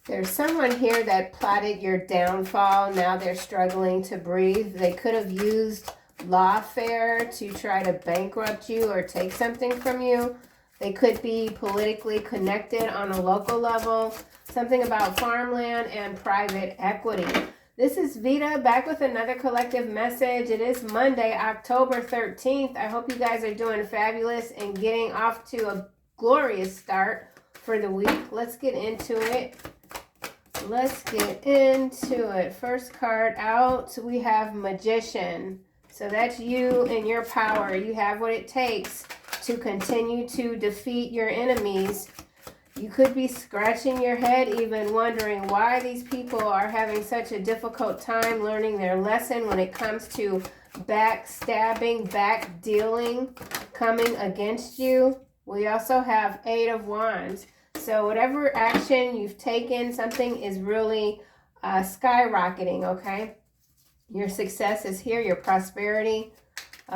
There's someone here that plotted your downfall. Now they're struggling to breathe. They could have used LAWFARE to try to bankrupt you or take something from you. They could be politically connected on a local level. Something about farmland and private equity. This is Veda back with another collective message. It is Monday, October 13th. I hope you guys are doing fabulous and getting off to a glorious start for the week. Let's get into it. Let's get into it. First card out, we have Magician. So that's you and your power. You have what it takes to continue to defeat your enemies. You could be scratching your head even wondering why these people are having such a difficult time learning their lesson when it comes to backstabbing, back dealing, coming against you. We also have Eight of Wands. So whatever action you've taken, something is really skyrocketing, okay? Your success is here, your prosperity,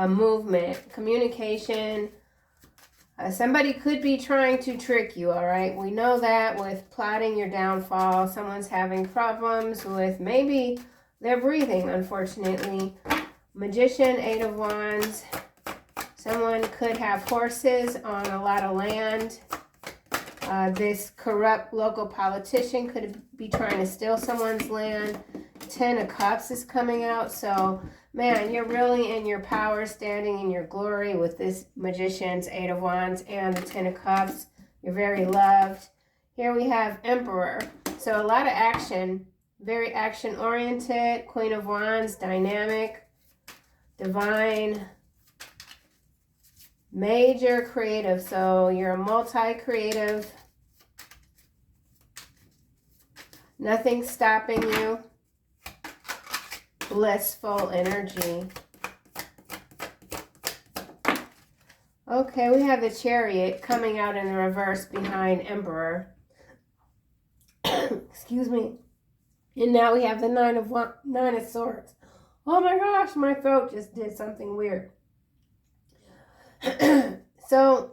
movement, communication. Somebody could be trying to trick you, all right? We know that with plotting your downfall. Someone's having problems with maybe their breathing, unfortunately. Magician, Eight of Wands. Someone could have horses on a lot of land. This corrupt local politician could be trying to steal someone's land. Ten of Cups is coming out. So, man, you're really in your power, standing in your glory with this Magician's Eight of Wands and the Ten of Cups. You're very loved. Here we have Emperor. So a lot of action, very action-oriented. Queen of Wands, dynamic, divine, major creative. So you're a multi-creative. Nothing stopping you. Blissful energy. Okay, we have the Chariot coming out in reverse behind Emperor. Excuse me. And now we have the Nine of Swords. Oh my gosh, my throat just did something weird. So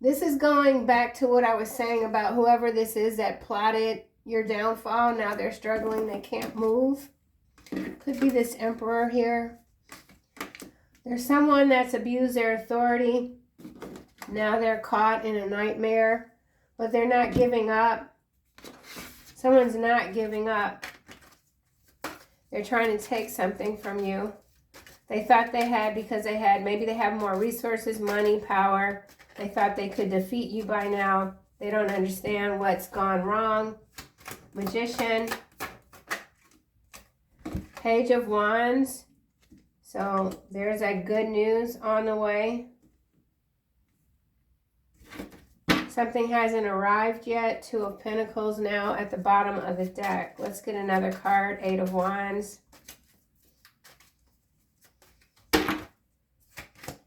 this is going back to what I was saying about whoever this is that plotted your downfall. Now they're struggling, they can't move. Could be this Emperor here. There's someone that's abused their authority. Now they're caught in a nightmare, but they're not giving up. Someone's not giving up. They're trying to take something from you. They thought they had because maybe they have more resources, money, power. They thought they could defeat you by now. They don't understand what's gone wrong. Magician. Page of Wands. So there's that good news on the way. Something hasn't arrived yet. Two of Pentacles now at the bottom of the deck. Let's get another card. Eight of Wands.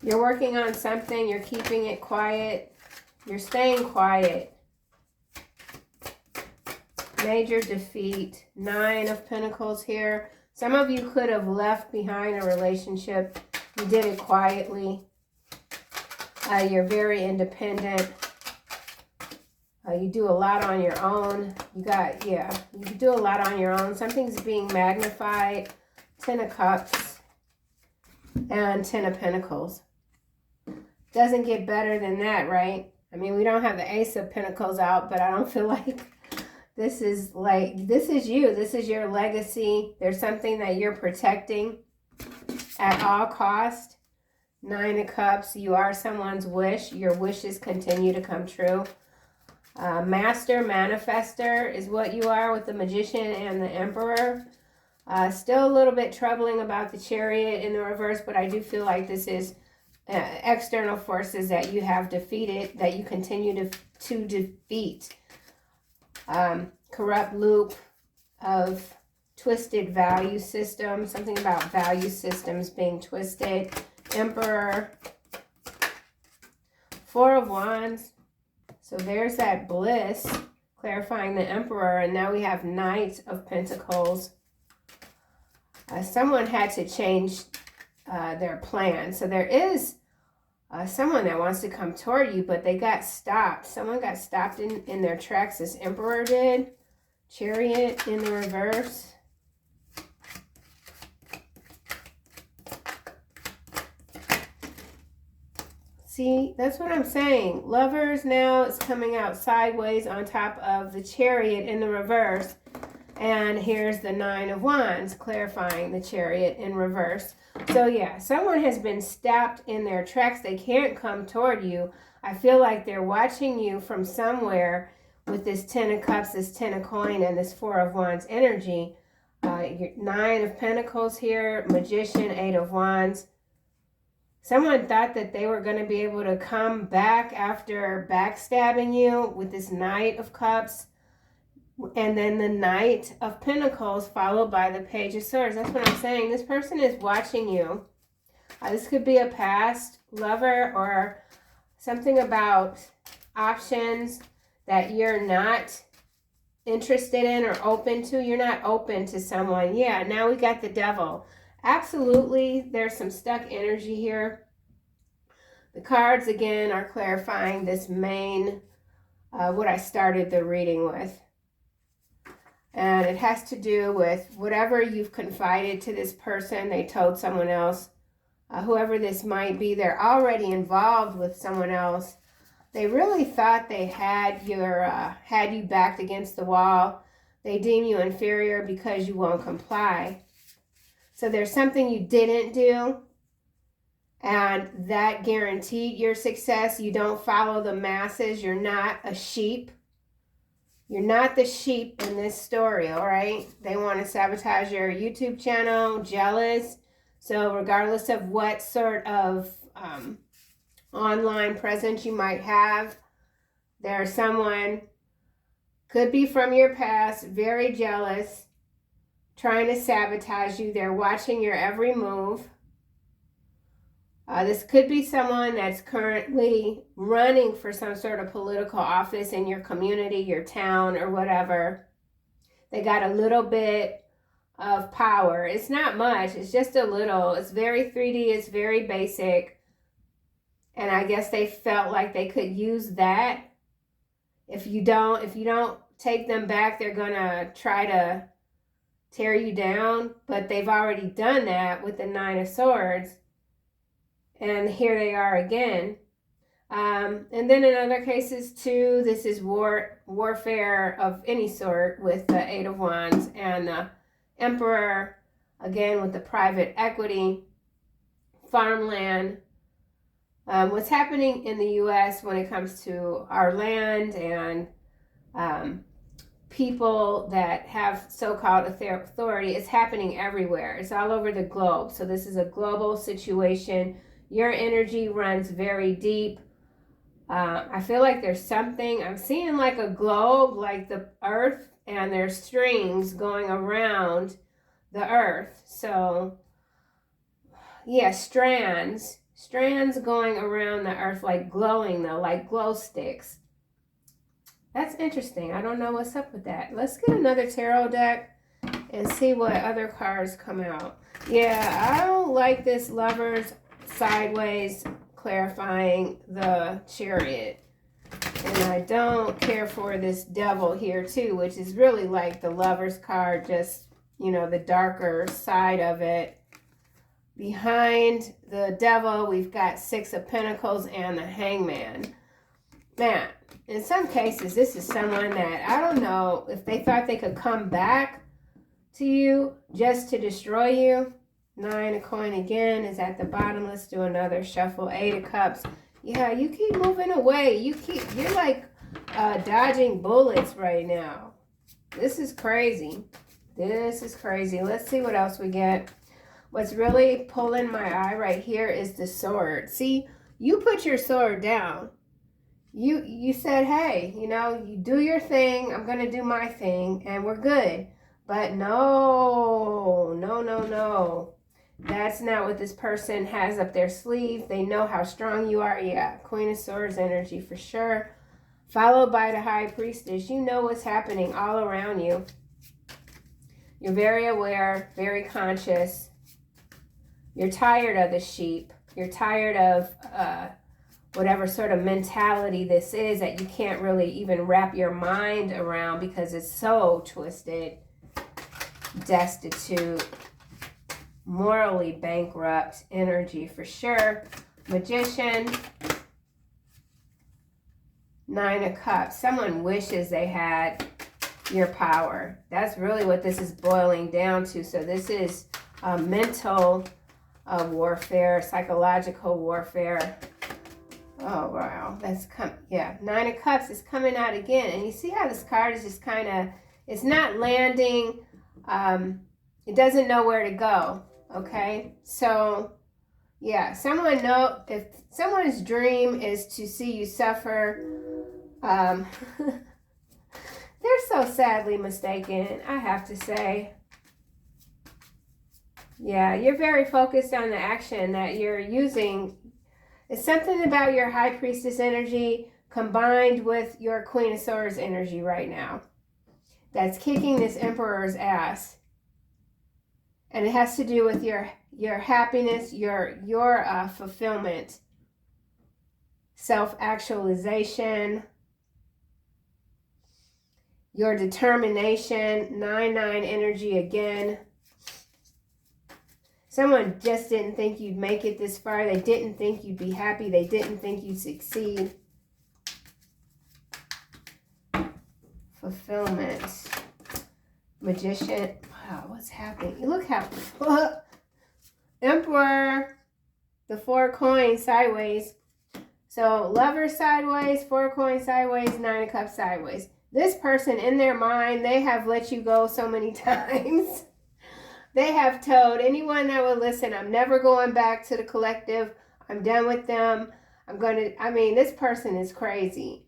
You're working on something. You're keeping it quiet. You're staying quiet. Major defeat. Nine of Pentacles here. Some of you could have left behind a relationship. You did it quietly. You're very independent. You do a lot on your own. You do a lot on your own. Something's being magnified. Ten of Cups and Ten of Pentacles. Doesn't get better than that, right? I mean, we don't have the Ace of Pentacles out, but I don't feel like this is you. This is your legacy. There's something that you're protecting at all cost. Nine of Cups. You are someone's wish. Your wishes continue to come true. Master, manifester is what you are with the Magician and the Emperor. Still a little bit troubling about the Chariot in the reverse, but I do feel like this is external forces that you have defeated, that you continue to defeat. Corrupt loop of twisted value system. Something about value systems being twisted. Emperor. Four of Wands. So there's that bliss, clarifying the Emperor. And now we have Knight of Pentacles. Someone had to change their plan. So there is someone that wants to come toward you, but they got stopped. Someone got stopped in their tracks. This Emperor did. Chariot in the reverse. See, that's what I'm saying. Lovers now is coming out sideways on top of the Chariot in the reverse. And here's the Nine of Wands, clarifying the Chariot in reverse. So yeah, someone has been stopped in their tracks. They can't come toward you. I feel like they're watching you from somewhere with this Ten of Cups, this Ten of Coin, and this Four of Wands energy. Your Nine of Pentacles here, Magician, Eight of Wands. Someone thought that they were going to be able to come back after backstabbing you with this Knight of Cups. And then the Knight of Pentacles followed by the Page of Swords. That's what I'm saying. This person is watching you. This could be a past lover or something about options that you're not interested in or open to. You're not open to someone. Yeah, now we got the Devil. Absolutely, there's some stuck energy here. The cards, again, are clarifying this main, what I started the reading with. And it has to do with whatever you've confided to this person. They told someone else. Whoever this might be, they're already involved with someone else. They really thought they had you backed against the wall. They deem you inferior because you won't comply. So there's something you didn't do, and that guaranteed your success. You don't follow the masses. You're not a sheep. You're not the sheep in this story, all right? They want to sabotage your YouTube channel, jealous. So regardless of what sort of online presence you might have, there's someone, could be from your past, very jealous, trying to sabotage you. They're watching your every move. This could be someone that's currently running for some sort of political office in your community, your town, or whatever. They got a little bit of power. It's not much. It's just a little. It's very 3D. It's very basic. And I guess they felt like they could use that. If you don't take them back, they're going to try to tear you down. But they've already done that with the Nine of Swords. And here they are again. And then in other cases too, this is warfare of any sort with the Eight of Wands and the Emperor, again with the private equity, farmland. What's happening in the U.S. when it comes to our land and people that have so-called authority, it's happening everywhere. It's all over the globe. So this is a global situation. Your energy runs very deep. I feel like there's something, I'm seeing like a globe, like the earth, and there's strings going around the earth. So, yeah, strands going around the earth, like glowing though, like glow sticks. That's interesting. I don't know what's up with that. Let's get another tarot deck and see what other cards come out. Yeah, I don't like this Lovers sideways, clarifying the Chariot. And I don't care for this Devil here too, which is really like the Lovers card, just, you know, the darker side of it. Behind the Devil, we've got Six of Pentacles and the Hangman. Man, in some cases, this is someone that, I don't know, if they thought they could come back to you just to destroy you. Nine of Coin again is at the bottom. Let's do another shuffle. Eight of Cups. Yeah, you keep moving away. You're like dodging bullets right now. This is crazy. This is crazy. Let's see what else we get. What's really pulling my eye right here is the sword. See, you put your sword down. You said, hey, you know, you do your thing. I'm going to do my thing and we're good. But no. That's not what this person has up their sleeve. They know how strong you are. Yeah, Queen of Swords energy for sure. Followed by the High Priestess. You know what's happening all around you. You're very aware, very conscious. You're tired of the sheep. You're tired of whatever sort of mentality this is that you can't really even wrap your mind around because it's so twisted, destitute, morally bankrupt energy for sure. Magician, 9 of Cups. Someone wishes they had your power. That's really what this is boiling down to. So this is mental warfare, psychological warfare. Oh, wow. That's yeah, 9 of Cups is coming out again. And you see how this card is just kind of, it's not landing. It doesn't know where to go. Okay. So, yeah, if someone's dream is to see you suffer, they're so sadly mistaken, I have to say. Yeah, you're very focused on the action that you're using. It's something about your High Priestess energy combined with your Queen of Swords energy right now that's kicking this Emperor's ass. And it has to do with your happiness, your fulfillment, self-actualization, your determination. 9-9 energy again. Someone just didn't think you'd make it this far. They didn't think you'd be happy. They didn't think you'd succeed. Fulfillment. Magician. Wow, what's happening? You look how... Emperor. The 4 coins sideways. So, Lover sideways, 4 coins sideways, 9 of Cups sideways. This person, in their mind, they have let you go so many times. They have told anyone that will listen, I'm never going back to the collective. I'm done with them. This person is crazy.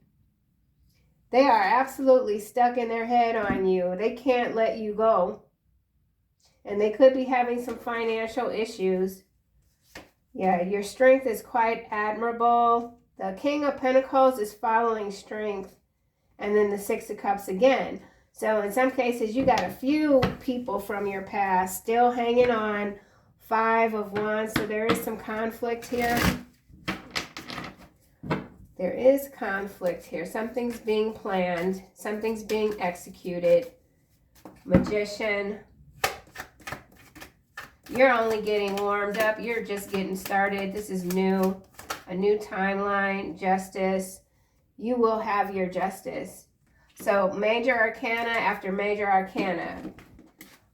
They are absolutely stuck in their head on you. They can't let you go. And they could be having some financial issues. Yeah, your strength is quite admirable. The King of Pentacles is following strength. And then the 6 of Cups again. So in some cases, you got a few people from your past still hanging on. 5 of Wands. So there is some conflict here. There is conflict here. Something's being planned. Something's being executed. Magician. You're only getting warmed up. You're just getting started. This is new. A new timeline. Justice. You will have your justice. So major arcana after major arcana.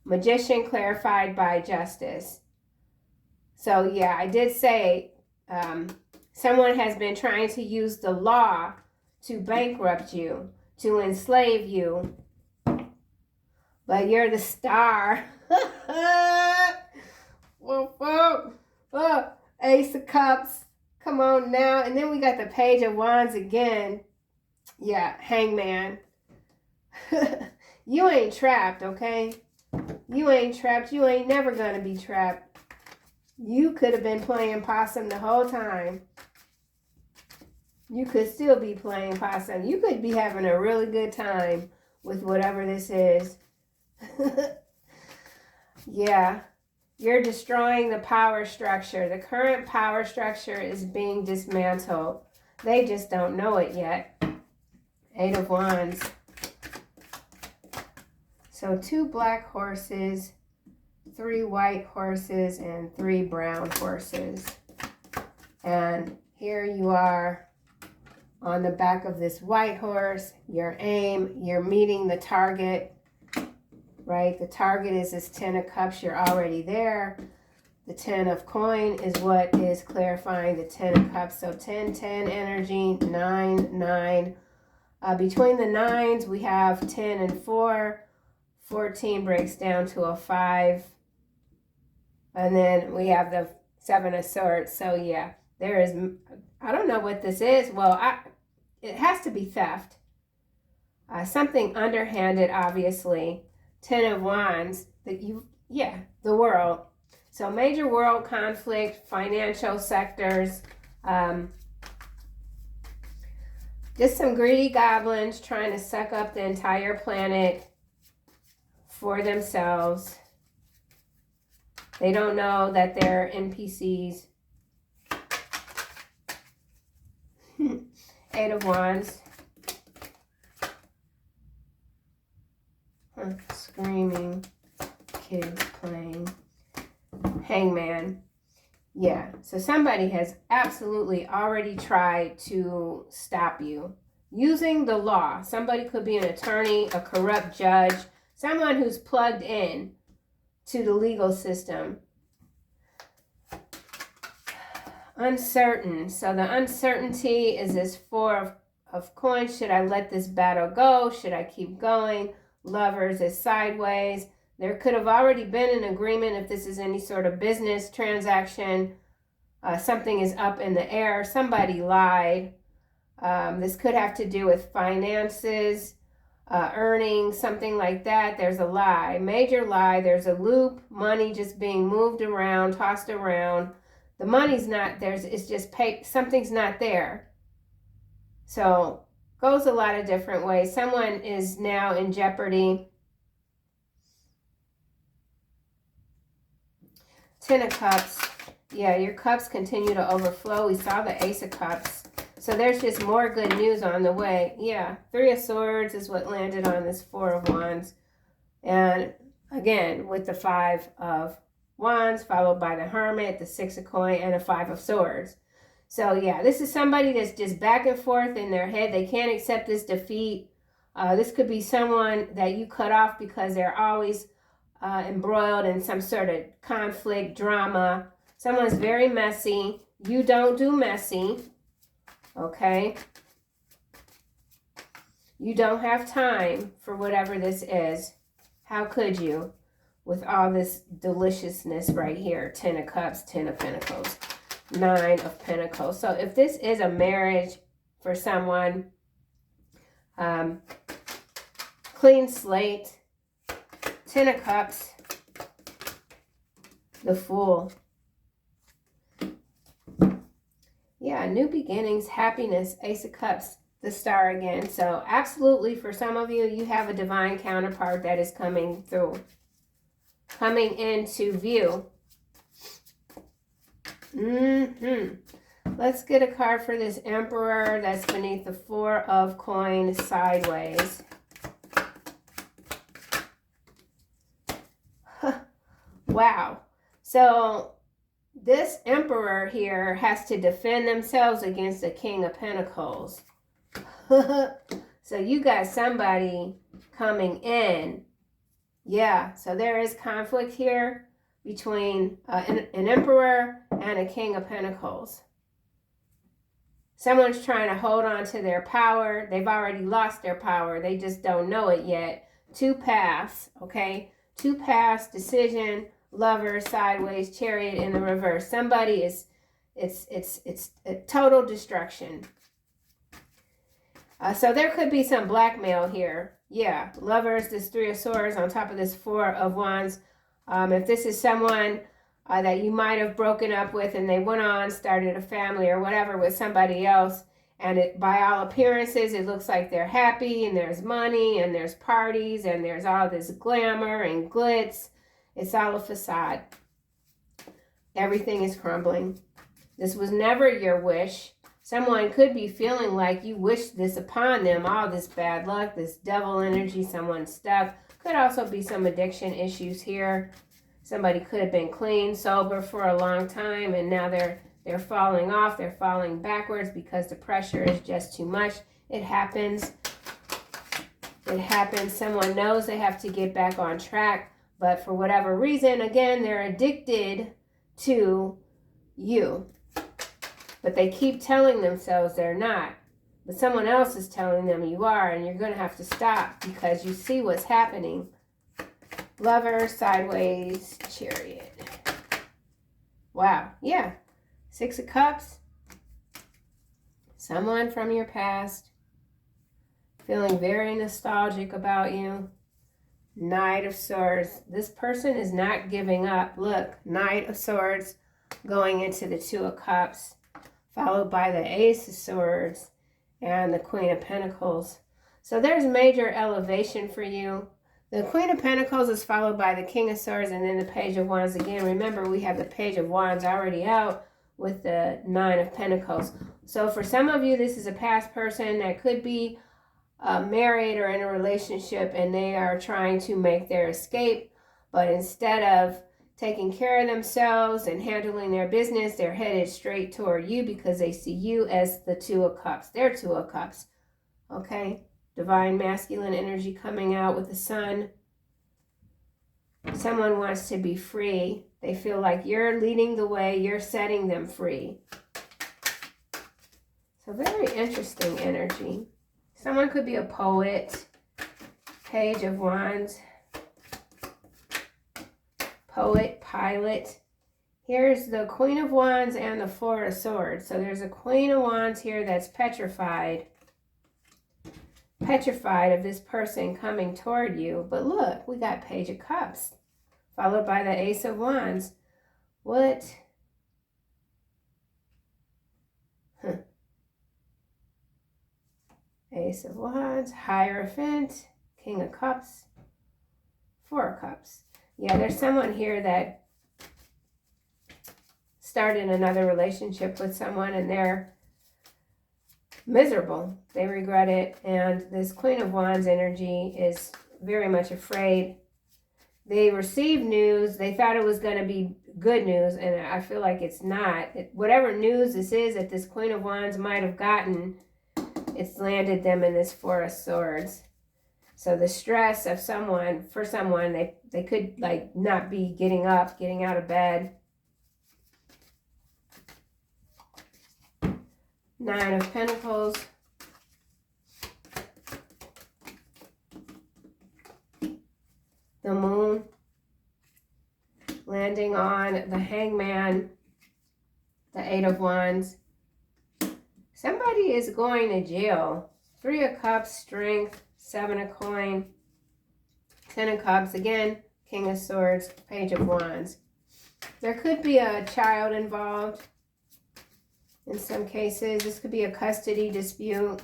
Magician clarified by justice. So yeah, I did say someone has been trying to use the law to bankrupt you, to enslave you. But you're the star. Whoa, whoa. Oh, Ace of Cups. Come on now. And then we got the Page of Wands again. Yeah, Hangman. You ain't trapped, okay? You ain't trapped. You ain't never gonna be trapped. You could have been playing possum the whole time. You could still be playing possum. You could be having a really good time with whatever this is. Yeah. You're destroying the power structure. The current power structure is being dismantled. They just don't know it yet. 8 of Wands. So 2 black horses, 3 white horses, and 3 brown horses. And here you are on the back of this white horse. Your aim, you're meeting the target, right? The target is this 10 of Cups. You're already there. The 10 of coin is what is clarifying the 10 of Cups. So 10, 10 energy, 9, 9. Between the 9s, we have 10 and 4. 14 breaks down to a 5. And then we have the 7 of Swords. So yeah, there is, I don't know what this is. Well, it has to be theft. Something underhanded, obviously. 10 of Wands. The world. So major world conflict, financial sectors. Just some greedy goblins trying to suck up the entire planet for themselves. They don't know that they're NPCs. Eight of Wands. Screaming. Kids playing. Hangman. Yeah, so somebody has absolutely already tried to stop you using the law. Somebody could be an attorney, a corrupt judge, someone who's plugged in to the legal system. Uncertain. So the uncertainty is this Four of Coins. Should I let this battle go? Should I keep going? Lovers is sideways. There could have already been an agreement if this is any sort of business transaction. Something is up in the air. Somebody lied. This could have to do with finances, earnings, something like that. There's a lie, major lie. There's a loop, money just being moved around, tossed around. The money's not there. It's just something's not there. So goes a lot of different ways. Someone is now in jeopardy. Ten of Cups. Yeah, your cups continue to overflow. We saw the Ace of Cups. So there's just more good news on the way. Yeah, Three of Swords is what landed on this Four of Wands. And again, with the Five of Wands, followed by the Hermit, the Six of Coins, and the Five of Swords. So yeah, this is somebody that's just back and forth in their head. They can't accept this defeat. This could be someone that you cut off because they're always embroiled in some sort of conflict, drama. Someone's very messy. You don't do messy. Okay? You don't have time for whatever this is. How could you? With all this deliciousness right here. Ten of Cups, Ten of Pentacles, Nine of Pentacles. So if this is a marriage for someone, clean slate, Ten of Cups, the Fool. Yeah, new beginnings, happiness, Ace of Cups, the Star again. So absolutely, for some of you, you have a divine counterpart that is coming through, coming into view. Let's get a card for this Emperor that's beneath the Four of Coins sideways. Wow. So this Emperor here has to defend themselves against the King of Pentacles. So you got somebody coming in. Yeah, so there is conflict here between an Emperor and a King of Pentacles. Someone's trying to hold on to their power. They've already lost their power. They just don't know it yet. Two paths, okay? Two paths, decision, Lover, sideways, Chariot in the reverse. Somebody is, it's a total destruction. So there could be some blackmail here. Yeah, Lovers, this Three of Swords on top of this Four of Wands. If this is someone that you might have broken up with and they went on, started a family or whatever with somebody else, and by all appearances, it looks like they're happy and there's money and there's parties and there's all this glamour and glitz. It's all a facade. Everything is crumbling. This was never your wish. Someone could be feeling like you wished this upon them, all this bad luck, this devil energy, someone's stuck. Could also be some addiction issues here. Somebody could have been clean, sober for a long time, and now they're falling off. They're falling backwards because the pressure is just too much. It happens. It happens. Someone knows they have to get back on track, but for whatever reason, again, they're addicted to you. But they keep telling themselves they're not. But someone else is telling them you are, and you're going to have to stop because you see what's happening. Lover, sideways, Chariot. Wow. Yeah. Six of Cups. Someone from your past. Feeling very nostalgic about you. Knight of Swords. This person is not giving up. Look, Knight of Swords going into the Two of Cups, followed by the Ace of Swords and the Queen of Pentacles. So there's major elevation for you. The Queen of Pentacles is followed by the King of Swords and then the Page of Wands again. Remember, we have the Page of Wands already out with the 9 of Pentacles. So for some of you, this is a past person that could be married or in a relationship, and they are trying to make their escape, but instead of taking care of themselves and handling their business, they're headed straight toward you because they see you as the 2 of Cups. They're 2 of Cups. Okay? Divine masculine energy coming out with the sun. Someone wants to be free. They feel like you're leading the way. You're setting them free. So very interesting energy. Someone could be a poet. Page of Wands. Poet, pilot. Here's the Queen of Wands and the 4 of Swords. So there's a Queen of Wands here that's petrified. Petrified of this person coming toward you. But look, we got Page of Cups, followed by the Ace of Wands. What? Ace of Wands, Hierophant, King of Cups, 4 of Cups. Yeah, there's someone here that started another relationship with someone and they're miserable. They regret it. And this Queen of Wands energy is very much afraid. They received news. They thought it was going to be good news, and I feel like it's not. Whatever news this is that this Queen of Wands might have gotten, it's landed them in this 4 of Swords. So the stress of someone, for someone, they could like not be getting up, getting out of bed. 9 of Pentacles. The Moon. Landing on the Hangman. The 8 of Wands. Somebody is going to jail. 3 of Cups, Strength. 7 of Coin. 10 of Cups. Again, King of Swords. Page of Wands. There could be a child involved. In some cases, this could be a custody dispute.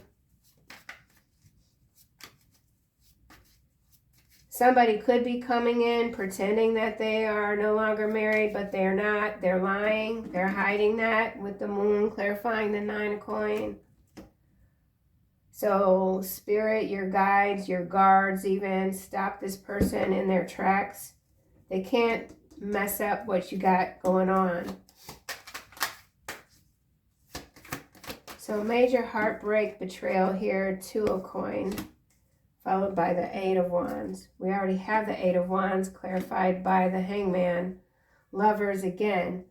Somebody could be coming in pretending that they are no longer married, but they're not. They're lying. They're hiding that with the Moon, clarifying the 9 of Coin. So, Spirit, your guides, your guards even, stop this person in their tracks. They can't mess up what you got going on. So major heartbreak, betrayal here, 2 of Coin, followed by the 8 of Wands. We already have the 8 of Wands clarified by the Hangman. Lovers again,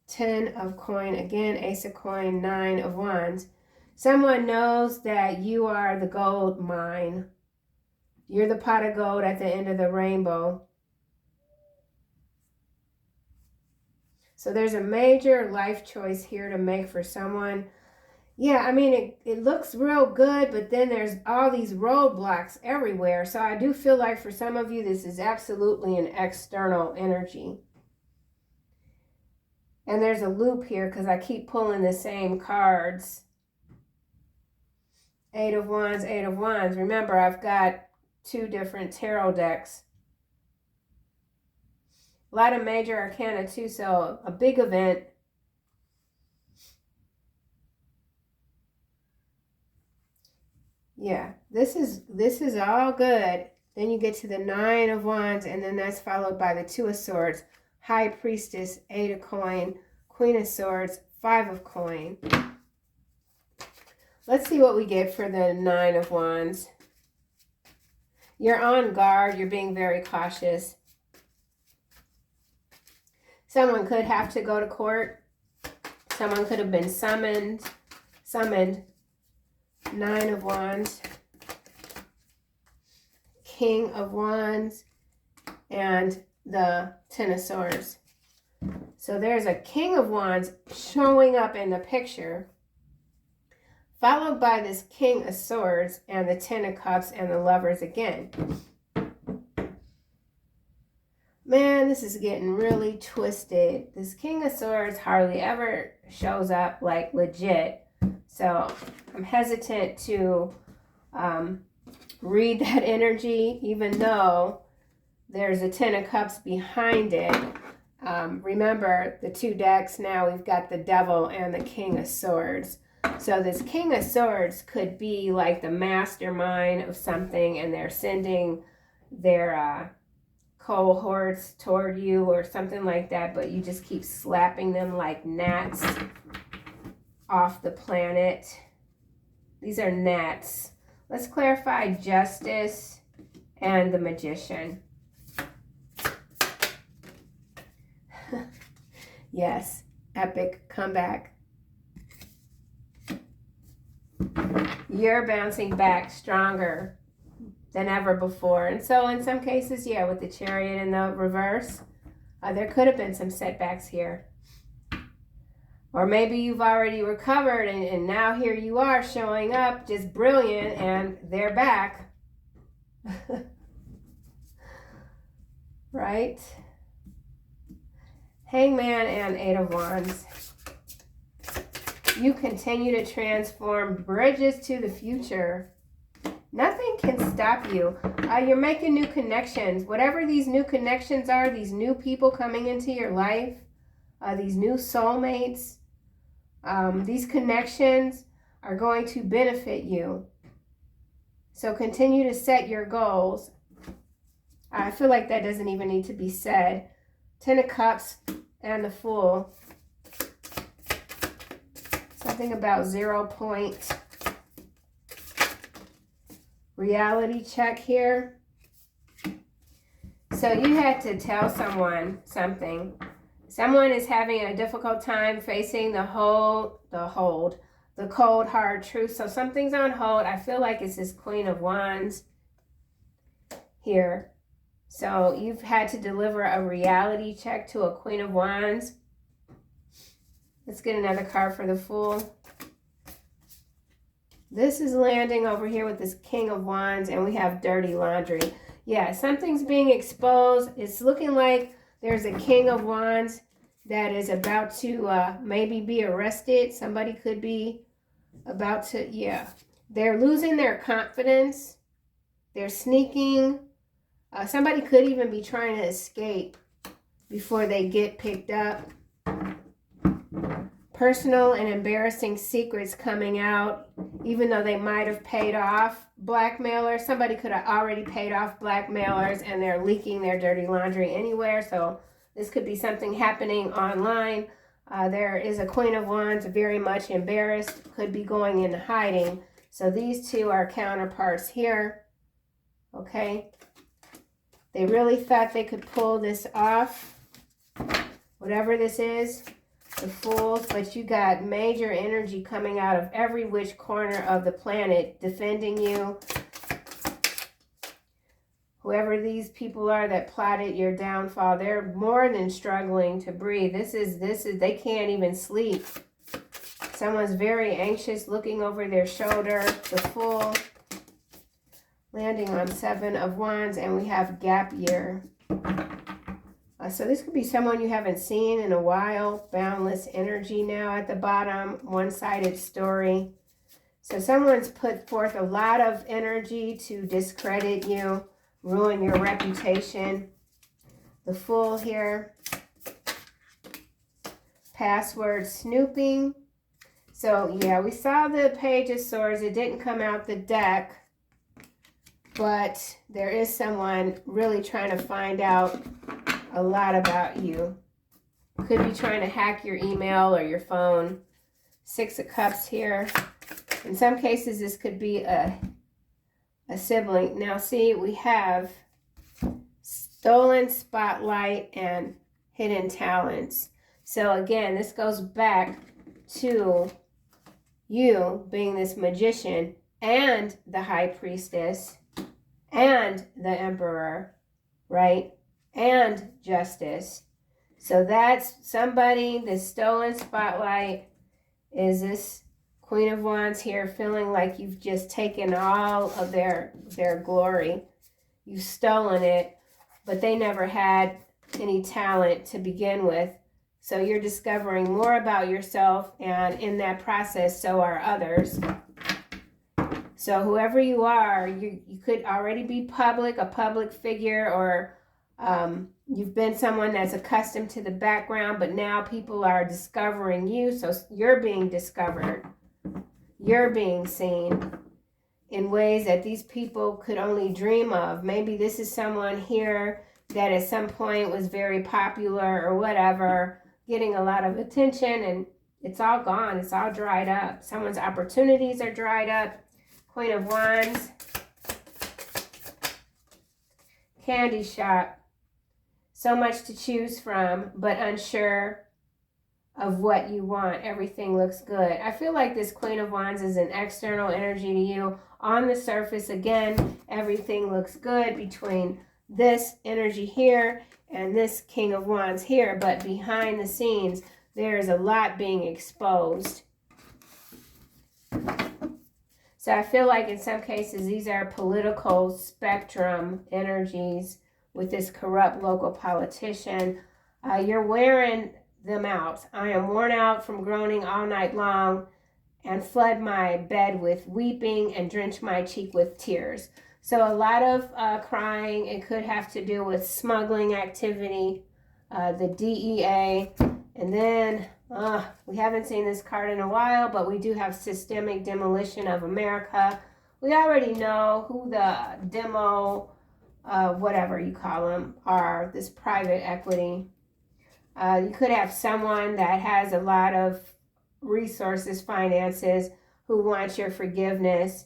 10 of Coin again, Ace of Coin, 9 of Wands. Someone knows that you are the gold mine. You're the pot of gold at the end of the rainbow. So there's a major life choice here to make for someone. Yeah, I mean, it looks real good, but then there's all these roadblocks everywhere. So I do feel like for some of you, this is absolutely an external energy. And there's a loop here because I keep pulling the same cards. 8 of Wands, 8 of Wands. Remember, I've got 2 different tarot decks. A lot of major arcana too, so a big event. Yeah, this is all good. Then you get to the 9 of Wands, and then that's followed by the 2 of Swords, High Priestess, 8 of Coin, Queen of Swords, 5 of Coin. Let's see what we get for the 9 of Wands. You're on guard. You're being very cautious. Someone could have to go to court. Someone could have been summoned. 9 of Wands, King of Wands, and the 10 of Swords. So there's a King of Wands showing up in the picture, followed by this King of Swords and the 10 of Cups and the Lovers again. Man, this is getting really twisted. This King of Swords hardly ever shows up like legit. So I'm hesitant to read that energy, even though there's a 10 of Cups behind it. Remember the two decks now, we've got the Devil and the King of Swords. So this King of Swords could be like the mastermind of something, and they're sending their cohorts toward you or something like that, but you just keep slapping them like gnats off the planet. These are gnats. Let's clarify Justice and the Magician. Yes, epic comeback. You're bouncing back stronger than ever before. And so in some cases, yeah, with the Chariot in the reverse, there could have been some setbacks here. Or maybe you've already recovered and now here you are showing up just brilliant and they're back. Right? Hangman and Eight of Wands. You continue to transform, bridges to the future. Nothing can stop you. You're making new connections. Whatever these new connections are, these new people coming into your life, these new soulmates, these connections are going to benefit you. So continue to set your goals. I feel like that doesn't even need to be said. 10 of Cups and the Fool. Something about 0 point reality check here. So you had to tell someone something. Someone is having a difficult time facing the cold, hard truth. So something's on hold. I feel like it's this Queen of Wands here. So you've had to deliver a reality check to a Queen of Wands. Let's get another card for the Fool. This is landing over here with this King of Wands, and we have dirty laundry. Yeah, something's being exposed. It's looking like there's a King of Wands that is about to maybe be arrested. Somebody could be about to, yeah. They're losing their confidence. They're sneaking. Somebody could even be trying to escape before they get picked up. Personal and embarrassing secrets coming out, even though they might have paid off blackmailers. Somebody could have already paid off blackmailers and they're leaking their dirty laundry anywhere. So this could be something happening online. There is a Queen of Wands, very much embarrassed, could be going into hiding. So these two are counterparts here. Okay. They really thought they could pull this off, whatever this is. The Fools, but you got major energy coming out of every which corner of the planet defending you. Whoever these people are that plotted your downfall, they're more than struggling to breathe. This is they can't even sleep. Someone's very anxious, looking over their shoulder. The Fool landing on 7 of Wands, and we have gap year. So this could be someone you haven't seen in a while. Boundless energy now at the bottom. One-sided story. So someone's put forth a lot of energy to discredit you, ruin your reputation. The Fool here. Password snooping. So yeah, we saw the Page of Swords. It didn't come out the deck. But there is someone really trying to find out a lot about you. Could be trying to hack your email or your phone. 6 of Cups here. In some cases, this could be a sibling. Now, see, we have stolen spotlight and hidden talents. So, again, this goes back to you being this magician and the High Priestess and the Emperor, right? And Justice. So that's somebody, the stolen spotlight is this Queen of Wands here, feeling like you've just taken all of their glory. You've stolen it, but they never had any talent to begin with. So you're discovering more about yourself, and in that process, so are others. So whoever you are, you could already be public, a public figure, or You've been someone that's accustomed to the background, but now people are discovering you. So you're being discovered. You're being seen in ways that these people could only dream of. Maybe this is someone here that at some point was very popular or whatever, getting a lot of attention, and it's all gone. It's all dried up. Someone's opportunities are dried up. Queen of Wands. Candy shop. So much to choose from, but unsure of what you want. Everything looks good. I feel like this Queen of Wands is an external energy to you. On the surface, again, everything looks good between this energy here and this King of Wands here, but behind the scenes, there's a lot being exposed. So I feel like in some cases, these are political spectrum energies with this corrupt local politician. You're wearing them out. I am worn out from groaning all night long and flood my bed with weeping and drench my cheek with tears. So a lot of crying. It could have to do with smuggling activity, the DEA, and then we haven't seen this card in a while, but we do have systemic demolition of America. We already know who the demo, whatever you call them, are, this private equity. You could have someone that has a lot of resources, finances, who wants your forgiveness.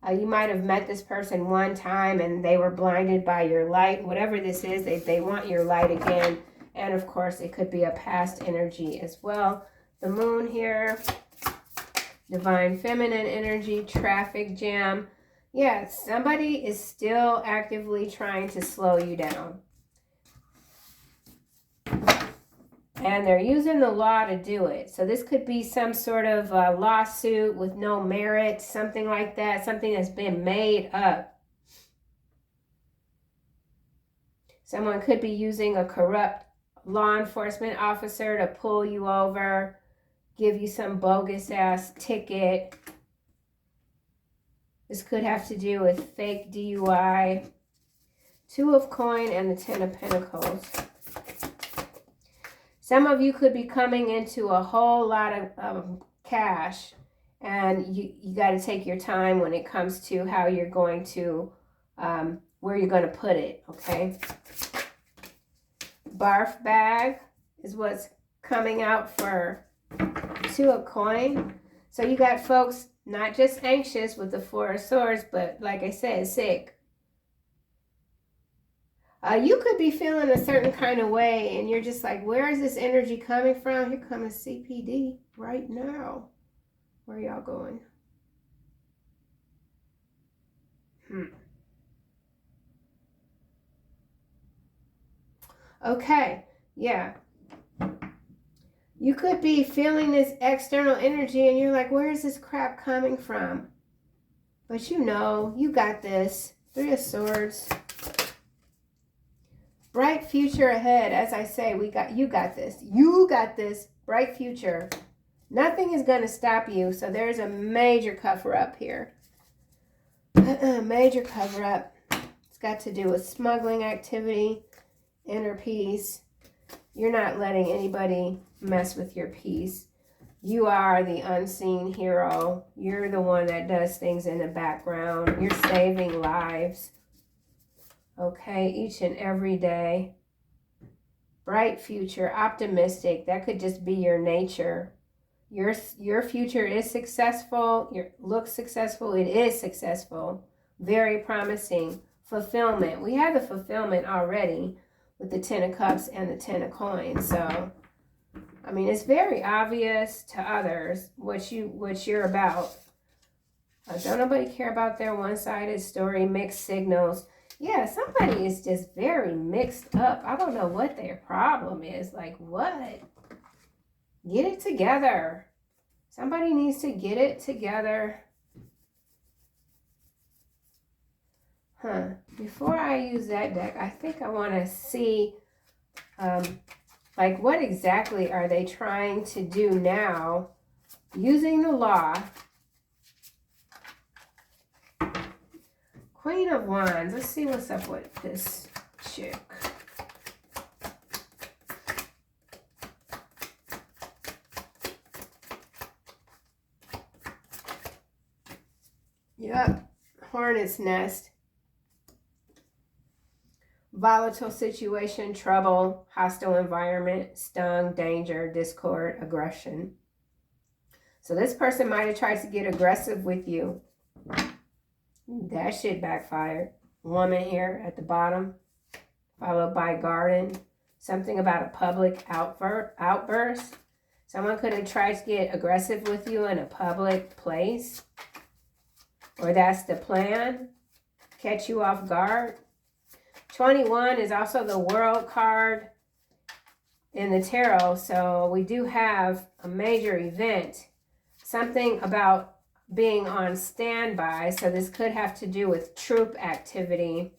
You might have met this person one time and they were blinded by your light. Whatever this is, they want your light again. And of course, it could be a past energy as well. The moon here, divine feminine energy, traffic jam. Yeah, somebody is still actively trying to slow you down. And they're using the law to do it. So this could be some sort of lawsuit with no merit, something like that, something that's been made up. Someone could be using a corrupt law enforcement officer to pull you over, give you some bogus ass ticket. This could have to do with fake DUI. Two of coin and the 10 of pentacles. Some of you could be coming into a whole lot of cash, and you got to take your time when it comes to how you're going to, where you're going to put it, okay? Barf bag is what's coming out for two of coin. So you got folks not just anxious with the Four of Swords, but like I said, sick. You could be feeling a certain kind of way and you're just like, where is this energy coming from? Here comes CPD right now. Where y'all going? Okay, yeah. You could be feeling this external energy and you're like, where is this crap coming from? But you know, you got this. Three of Swords. Bright future ahead. As I say, you got this. You got this. Bright future. Nothing is going to stop you. So there's a major cover up here. Major cover up. It's got to do with smuggling activity, inner peace. You're not letting anybody mess with your peace. You are the unseen hero. You're the one that does things in the background. You're saving lives. Okay, each and every day. Bright future, optimistic. That could just be your nature. Your future is successful. Looks successful. It is successful. Very promising. Fulfillment. We have the fulfillment already with the 10 of Cups and the 10 of Coins. So, I mean, it's very obvious to others what you're about. Don't nobody care about their one-sided story, mixed signals. Yeah, somebody is just very mixed up. I don't know what their problem is. Like, what? Get it together. Somebody needs to get it together. Before I use that deck, I think I want to see, like, what exactly are they trying to do now using the law? Queen of Wands. Let's see what's up with this chick. hornet's nest. Volatile situation, trouble, hostile environment, stung, danger, discord, aggression. So this person might have tried to get aggressive with you. That shit backfired. Woman here at the bottom, followed by garden. Something about a public outburst. Someone could have tried to get aggressive with you in a public place. Or that's the plan. Catch you off guard. 21 is also the World card in the tarot. So we do have a major event. Something about being on standby. So this could have to do with troop activity.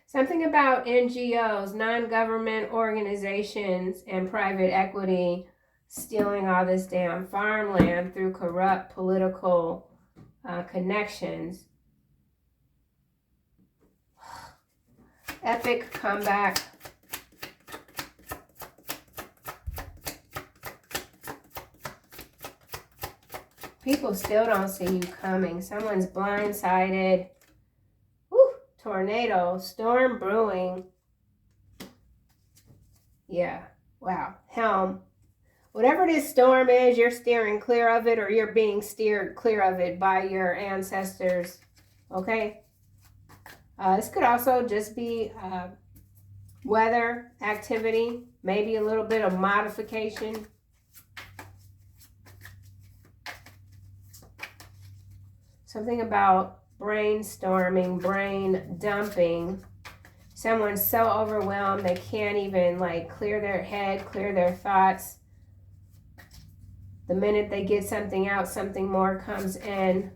Something about NGOs, non-government organizations, and private equity stealing all this damn farmland through corrupt political connections. Epic comeback. People still don't see you coming. Someone's blindsided. Woo! Tornado. Storm brewing. Yeah. Wow. Helm. Whatever this storm is, you're steering clear of it, or you're being steered clear of it by your ancestors. Okay? This could also just be weather activity, maybe a little bit of modification. Something about brainstorming, brain dumping. Someone's so overwhelmed they can't even like clear their head, clear their thoughts. The minute they get something out, something more comes in.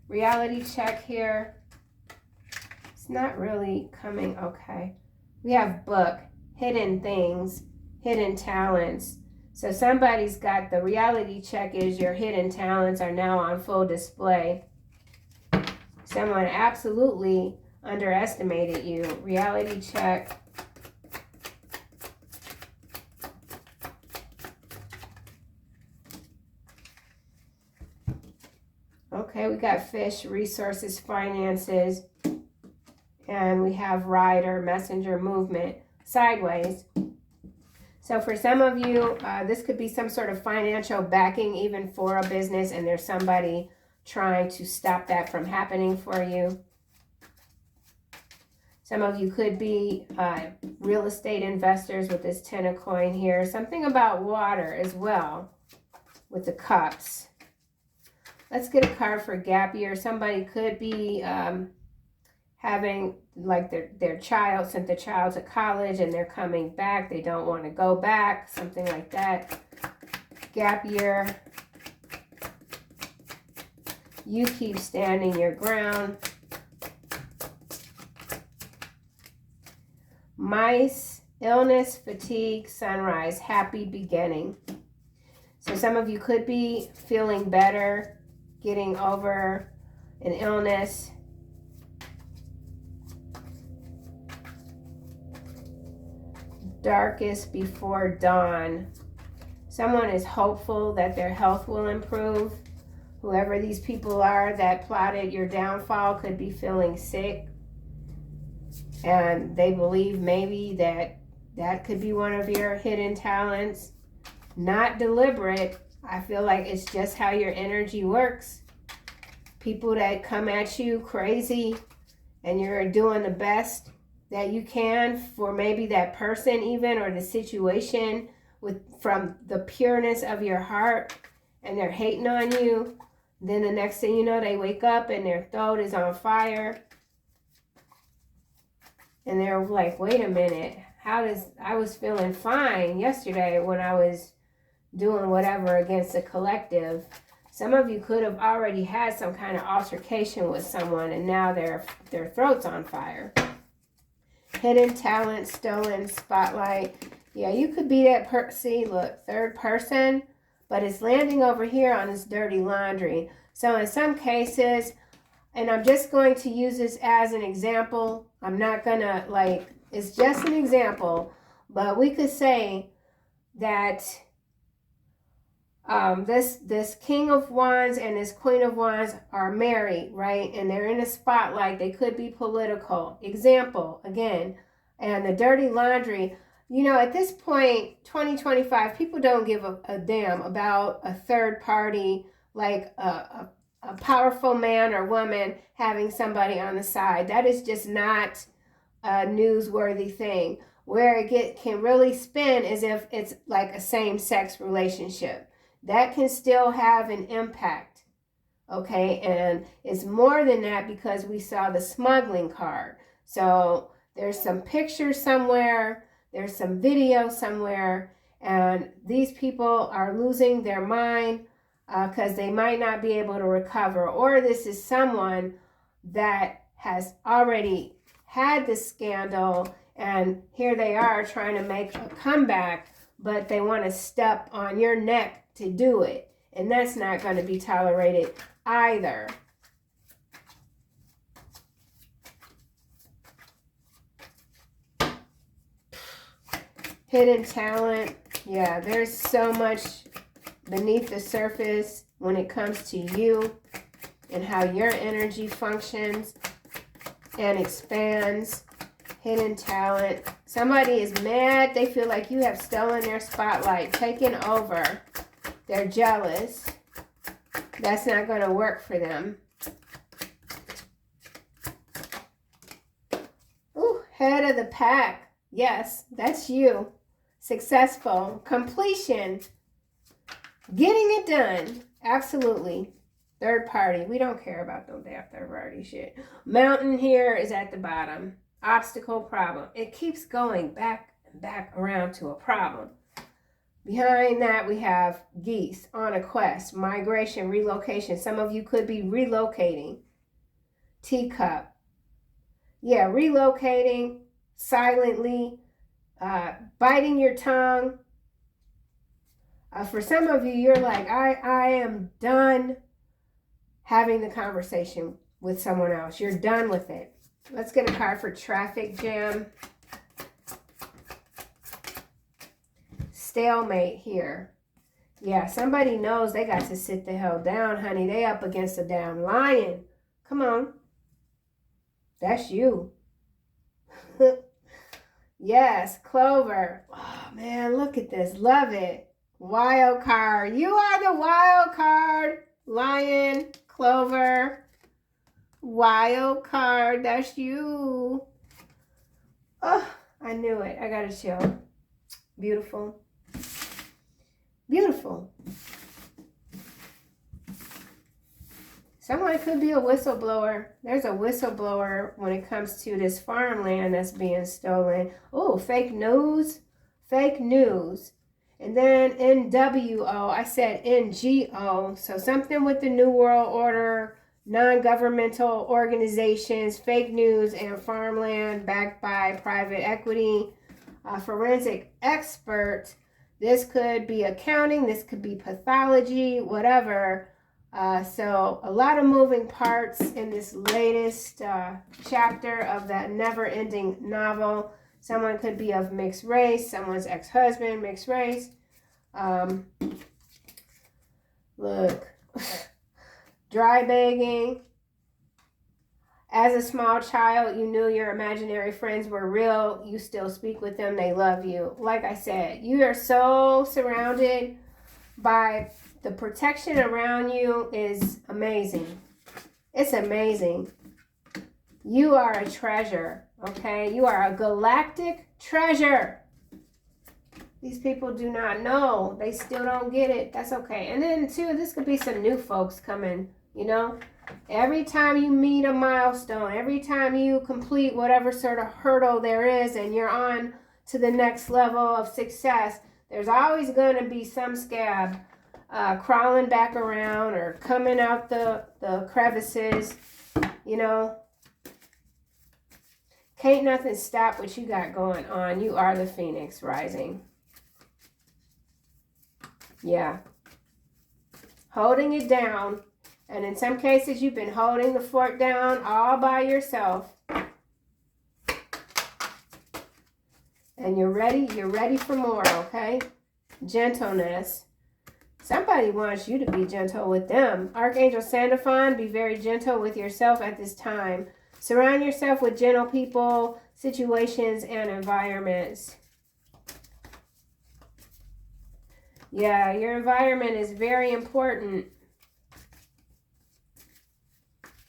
Reality check here. It's not really coming. Okay. We have book, hidden things, hidden talents. So somebody's got the reality check is your hidden talents are now on full display. Someone absolutely underestimated you. Reality check. Okay, we got fish, resources, finances, and we have rider, messenger, movement, sideways. So for some of you, this could be some sort of financial backing even for a business, and there's somebody trying to stop that from happening for you. Some of you could be real estate investors with this 10 of coin here. Something about water as well with the cups. Let's get a card for gap year. Somebody could be having like their child, sent the child to college and they're coming back. They don't want to go back. Something like that. Gap year. You keep standing your ground. Mice, illness, fatigue, sunrise, happy beginning. So some of you could be feeling better, getting over an illness. Darkest before dawn. Someone is hopeful that their health will improve. Whoever these people are that plotted your downfall could be feeling sick. And they believe maybe that could be one of your hidden talents. Not deliberate. I feel like it's just how your energy works. People that come at you crazy and you're doing the best that you can for maybe that person even or the situation from the pureness of your heart, and they're hating on you. Then the next thing you know, they wake up and their throat is on fire. And they're like, wait a minute, I was feeling fine yesterday when I was doing whatever against the collective. Some of you could have already had some kind of altercation with someone and now their throat's on fire. Hidden talent, stolen spotlight. Yeah, you could be that see, look, third person, but it's landing over here on this dirty laundry. So in some cases, and I'm just going to use this as an example. I'm not going to, it's just an example. But we could say that This King of Wands and this Queen of Wands are married, right? And they're in a spotlight. They could be political. Example, again, and the dirty laundry. You know, at this point, 2025, people don't give a damn about a third party, like a powerful man or woman having somebody on the side. That is just not a newsworthy thing. Where it can really spin is if it's like a same-sex relationship. That can still have an impact, okay? And it's more than that because we saw the smuggling card. So there's some pictures somewhere, there's some video somewhere, and these people are losing their mind because they might not be able to recover. Or this is someone that has already had this scandal, and here they are trying to make a comeback, but they want to step on your neck to do it. And that's not going to be tolerated either. Hidden talent. Yeah, there's so much beneath the surface when it comes to you and how your energy functions and expands. Hidden talent. Somebody is mad. They feel like you have stolen their spotlight, taken over. They're jealous. That's not going to work for them. Ooh, head of the pack. Yes, that's you. Successful. Completion. Getting it done. Absolutely. Third party. We don't care about no damn third party shit. Mountain here is at the bottom. Obstacle, problem. It keeps going back and back around to a problem. Behind that, we have geese on a quest, migration, relocation. Some of you could be relocating. Teacup. Yeah, relocating silently, biting your tongue. For some of you, you're like, I am done having the conversation with someone else. You're done with it. Let's get a card for traffic jam. Stalemate here. Yeah, somebody knows they got to sit the hell down, honey. They up against a damn lion. Come on. That's you. Yes, Clover. Oh, man, look at this. Love it. Wild card. You are the wild card. Lion, Clover. Wild card. That's you. Oh, I knew it. I got a chill. Beautiful. Beautiful. Someone could be a whistleblower. There's a whistleblower when it comes to this farmland that's being stolen. Oh, fake news. Fake news. And then NWO, I said NGO. So something with the New World Order, non-governmental organizations, fake news, and farmland backed by private equity. Forensic expert. This could be accounting. This could be pathology, whatever. So a lot of moving parts in this latest chapter of that never-ending novel. Someone could be of mixed race. Someone's ex-husband, mixed race. Look. Dry begging. As a small child, you knew your imaginary friends were real. You still speak with them. They love you. Like I said, you are so surrounded by the protection around you is amazing. It's amazing. You are a treasure, okay? You are a galactic treasure. These people do not know. They still don't get it. That's okay. And then, too, this could be some new folks coming, you know? Every time you meet a milestone, every time you complete whatever sort of hurdle there is and you're on to the next level of success, there's always going to be some scab crawling back around or coming out the crevices, you know. Can't nothing stop what you got going on. You are the phoenix rising. Yeah. Holding it down. And in some cases, you've been holding the fort down all by yourself. And you're ready for more, okay? Gentleness. Somebody wants you to be gentle with them. Archangel Sandalphon, be very gentle with yourself at this time. Surround yourself with gentle people, situations, and environments. Yeah, your environment is very important.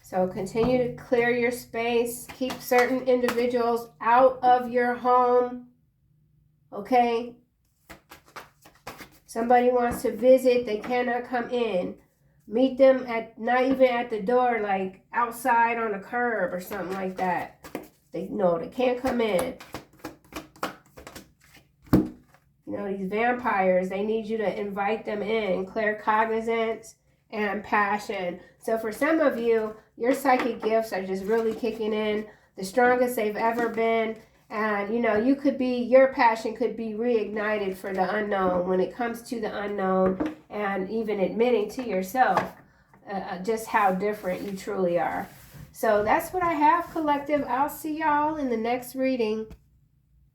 So continue to clear your space. Keep certain individuals out of your home. Okay? Somebody wants to visit, they cannot come in. Meet them at, not even at the door, like outside on a curb or something like that. They can't come in. You know, these vampires, they need you to invite them in. Claircognizance and passion. So for some of you, your psychic gifts are just really kicking in, the strongest they've ever been. And, you know, you could be, your passion could be reignited for the unknown when it comes to the unknown, and even admitting to yourself just how different you truly are. So that's what I have, collective. I'll see y'all in the next reading.